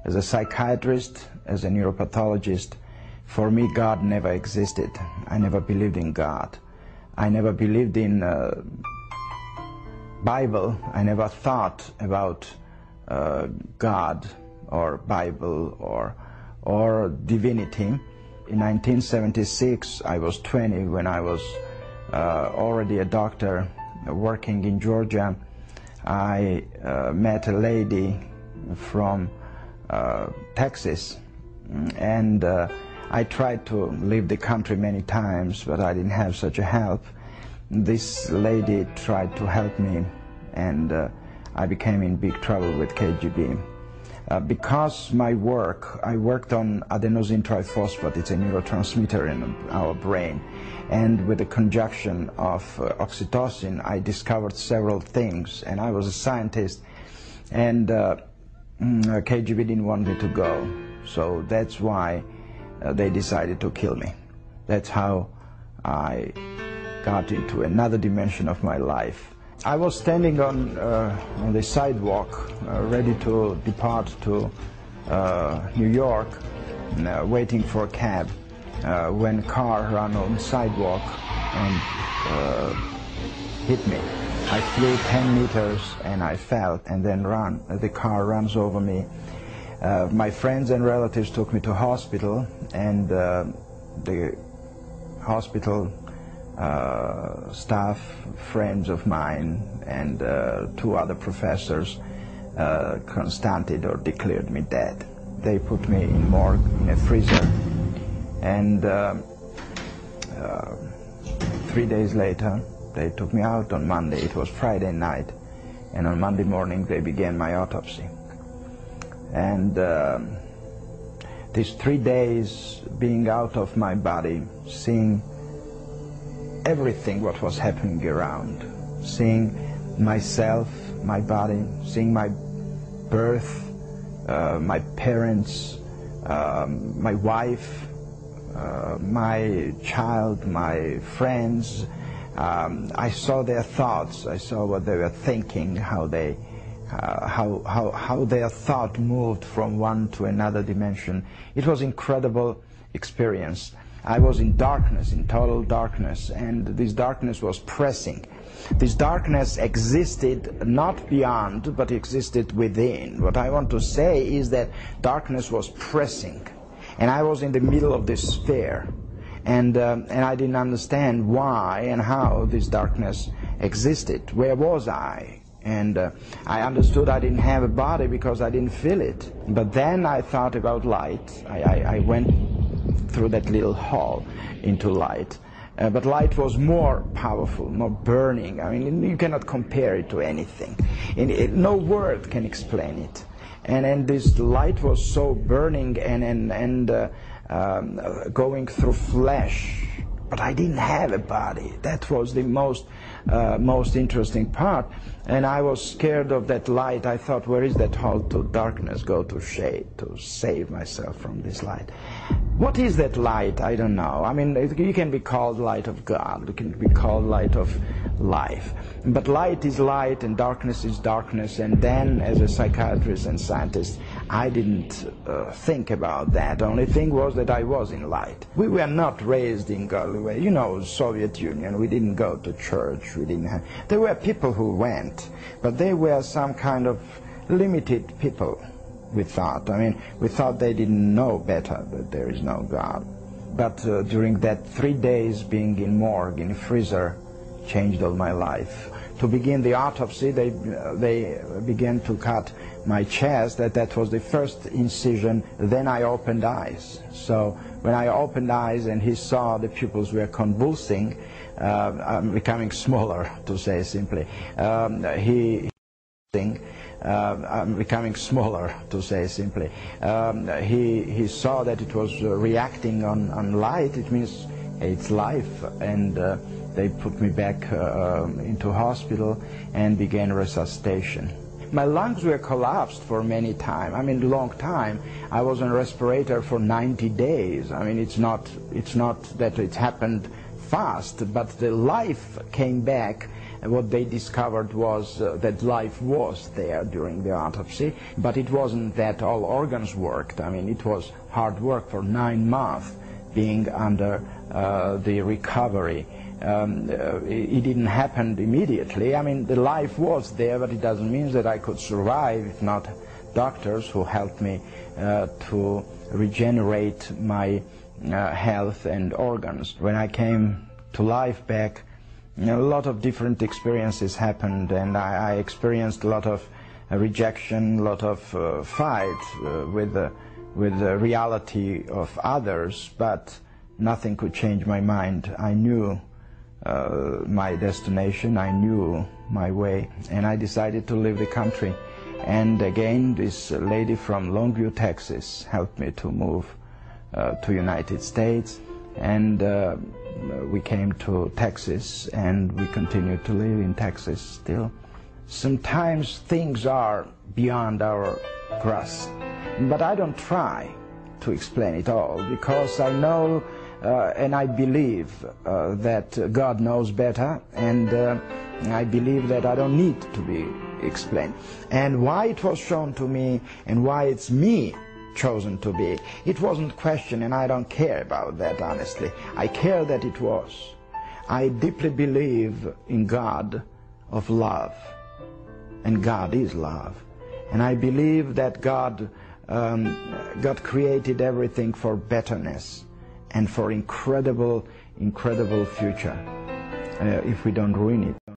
As a psychiatrist, as a neuropathologist, for me God never existed. I never believed in God. I never believed in Bible. I never thought about God or Bible or divinity. In 1976, I was 20 when I was already a doctor working in Georgia. I met a lady from Texas, and I tried to leave the country many times, but I didn't have such a help. This lady tried to help me, and I became in big trouble with KGB. Because my work, I worked on adenosine triphosphate, it's a neurotransmitter in our brain, and with the conjunction of oxytocin, I discovered several things, and I was a scientist, and KGB didn't want me to go, so that's why they decided to kill me. That's how I got into another dimension of my life. I was standing on the sidewalk, ready to depart to New York, waiting for a cab, when a car ran on the sidewalk and hit me. I flew 10 meters and I fell and then ran. The car runs over me. My friends and relatives took me to hospital, and the hospital staff, friends of mine, and 2 other professors constated or declared me dead. They put me in morgue in a freezer, and 3 days later they took me out on Monday. It was Friday night, and on Monday morning they began my autopsy. And these 3 days being out of my body, seeing everything what was happening around, seeing myself, my body, seeing my birth, my parents, my wife, my child, my friends. I saw their thoughts, I saw what they were thinking, how their thought moved from one to another dimension. It was an incredible experience. I was in darkness, in total darkness, and this darkness was pressing. This darkness existed not beyond, but existed within. What I want to say is that darkness was pressing, and I was in the middle of this sphere, and I didn't understand why and how this darkness existed. Where was I? And I understood I didn't have a body because I didn't feel it. But then I thought about light. I went through that little hall into light. But light was more powerful, more burning. I mean, you cannot compare it to anything. No word can explain it. And this light was so burning and going through flesh. But I didn't have a body. That was the most interesting part. And I was scared of that light. I thought, where is that hall to darkness, go to shade, to save myself from this light? What is that light? I don't know. I mean, it can be called light of God. It can be called light of life. But light is light and darkness is darkness. And then, as a psychiatrist and scientist, I didn't think about that. The only thing was that I was in light. We were not raised in Galway. You know, Soviet Union, we didn't go to church. We didn't have... There were people who went, but they were some kind of limited people. We thought. I mean, we thought they didn't know better, that there is no God. But during that 3 days being in morgue, in a freezer, changed all my life. To begin the autopsy, they began to cut my chest. That was the first incision. Then I opened eyes. So when I opened eyes and he saw the pupils were convulsing, I'm becoming smaller, to say simply. I'm becoming smaller, to say simply. He saw that it was reacting on light. It means it's life, and they put me back into hospital and began resuscitation. My lungs were collapsed for many time. I mean, long time. I was on a respirator for 90 days. I mean, it's not that it happened fast, but the life came back And what they discovered was that life was there during the autopsy, but it wasn't that all organs worked. I mean, it was hard work for 9 months being under the recovery. It didn't happen immediately. I mean, the life was there, but it doesn't mean that I could survive if not doctors who helped me to regenerate my health and organs. When I came to life back, a lot of different experiences happened, and I experienced a lot of rejection, a lot of fight with the reality of others, but nothing could change my mind. I knew my destination, I knew my way, and I decided to leave the country. And again, this lady from Longview, Texas, helped me to move to United States, and we came to Texas, and we continue to live in Texas still. Sometimes things are beyond our grasp, but I don't try to explain it all, because I know and I believe that God knows better, and I believe that I don't need to be explained. And why it was shown to me, and why it's me chosen to be, it wasn't questioned, and I don't care about that, honestly. I care that it was. I deeply believe in God of love, and God is love. And I believe that God created everything for betterness and for incredible future if we don't ruin it.